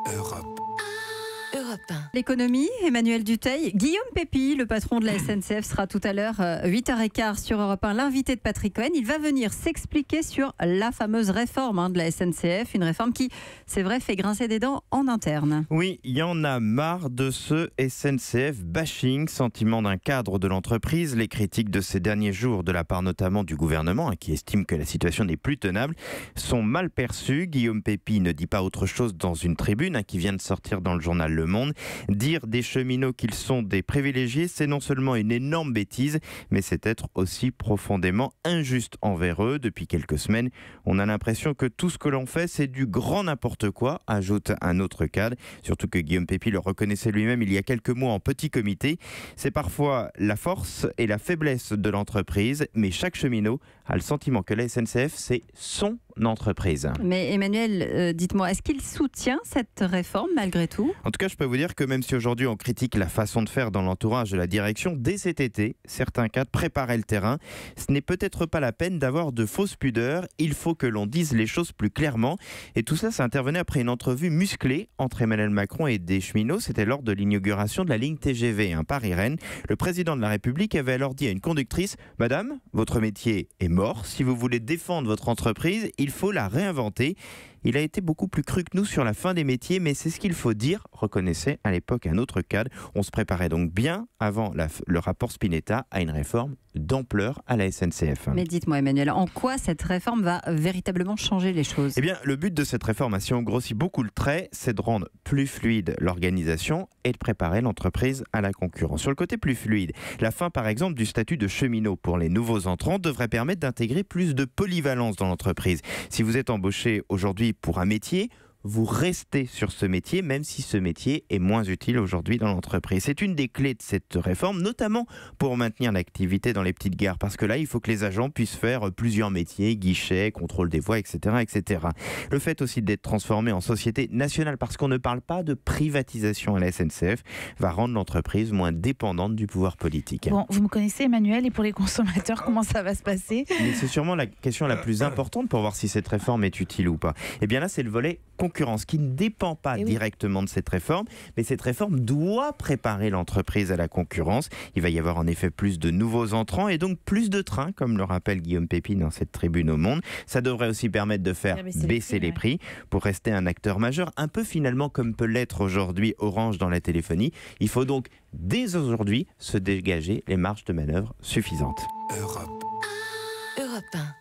Europe 1. L'économie, Emmanuel Dutheil. Guillaume Pépi, le patron de la SNCF, sera tout à l'heure 8h15 sur Europe 1, l'invité de Patrick Cohen. Il va venir s'expliquer sur la fameuse réforme de la SNCF, une réforme qui, c'est vrai, fait grincer des dents en interne. Oui, il y en a marre de ce SNCF bashing, sentiment d'un cadre de l'entreprise. Les critiques de ces derniers jours, de la part notamment du gouvernement, qui estime que la situation n'est plus tenable, sont mal perçues. Guillaume Pépi ne dit pas autre chose dans une tribune qui vient de sortir dans le journal Le Monde. Dire des cheminots qu'ils sont des privilégiés, c'est non seulement une énorme bêtise, mais c'est être aussi profondément injuste envers eux. Depuis quelques semaines, on a l'impression que tout ce que l'on fait, c'est du grand n'importe quoi, ajoute un autre cadre. Surtout que Guillaume Pépi le reconnaissait lui-même il y a quelques mois en petit comité. C'est parfois la force et la faiblesse de l'entreprise, mais chaque cheminot a le sentiment que la SNCF, c'est son entreprise. Mais Emmanuel, dites-moi, est-ce qu'il soutient cette réforme malgré tout ? En tout cas, je peux vous dire que même si aujourd'hui on critique la façon de faire dans l'entourage de la direction, dès cet été, certains cadres préparaient le terrain. Ce n'est peut-être pas la peine d'avoir de fausses pudeurs, il faut que l'on dise les choses plus clairement. Et tout ça, ça intervenait après une entrevue musclée entre Emmanuel Macron et des cheminots. C'était lors de l'inauguration de la ligne TGV Paris-Rennes. Le président de la République avait alors dit à une conductrice « Madame, votre métier est mort. Si vous voulez défendre votre entreprise, il faut la réinventer ». Il a été beaucoup plus cru que nous sur la fin des métiers, mais c'est ce qu'il faut dire, reconnaissait à l'époque un autre cadre. On se préparait donc bien avant le rapport Spinetta à une réforme d'ampleur à la SNCF. Mais dites-moi Emmanuel, en quoi cette réforme va véritablement changer les choses ? Eh bien, le but de cette réforme, si on grossit beaucoup le trait, c'est de rendre plus fluide l'organisation et de préparer l'entreprise à la concurrence. Sur le côté plus fluide, la fin par exemple du statut de cheminot pour les nouveaux entrants devrait permettre d'intégrer plus de polyvalence dans l'entreprise. Si vous êtes embauché aujourd'hui pour un métier, vous restez sur ce métier, même si ce métier est moins utile aujourd'hui dans l'entreprise. C'est une des clés de cette réforme, notamment pour maintenir l'activité dans les petites gares, parce que là, il faut que les agents puissent faire plusieurs métiers, guichets, contrôle des voies, etc., etc. Le fait aussi d'être transformé en société nationale, parce qu'on ne parle pas de privatisation à la SNCF, va rendre l'entreprise moins dépendante du pouvoir politique. Bon, vous me connaissez Emmanuel, et pour les consommateurs, comment ça va se passer ? Mais c'est sûrement la question la plus importante pour voir si cette réforme est utile ou pas. Et bien là, c'est le volet concurrence qui ne dépend pas directement de cette réforme, mais cette réforme doit préparer l'entreprise à la concurrence. Il va y avoir en effet plus de nouveaux entrants et donc plus de trains, comme le rappelle Guillaume Pépi dans cette tribune au Monde. Ça devrait aussi permettre de faire baisser les prix pour rester un acteur majeur, un peu finalement comme peut l'être aujourd'hui Orange dans la téléphonie. Il faut donc dès aujourd'hui se dégager les marges de manœuvre suffisantes. Europe 1.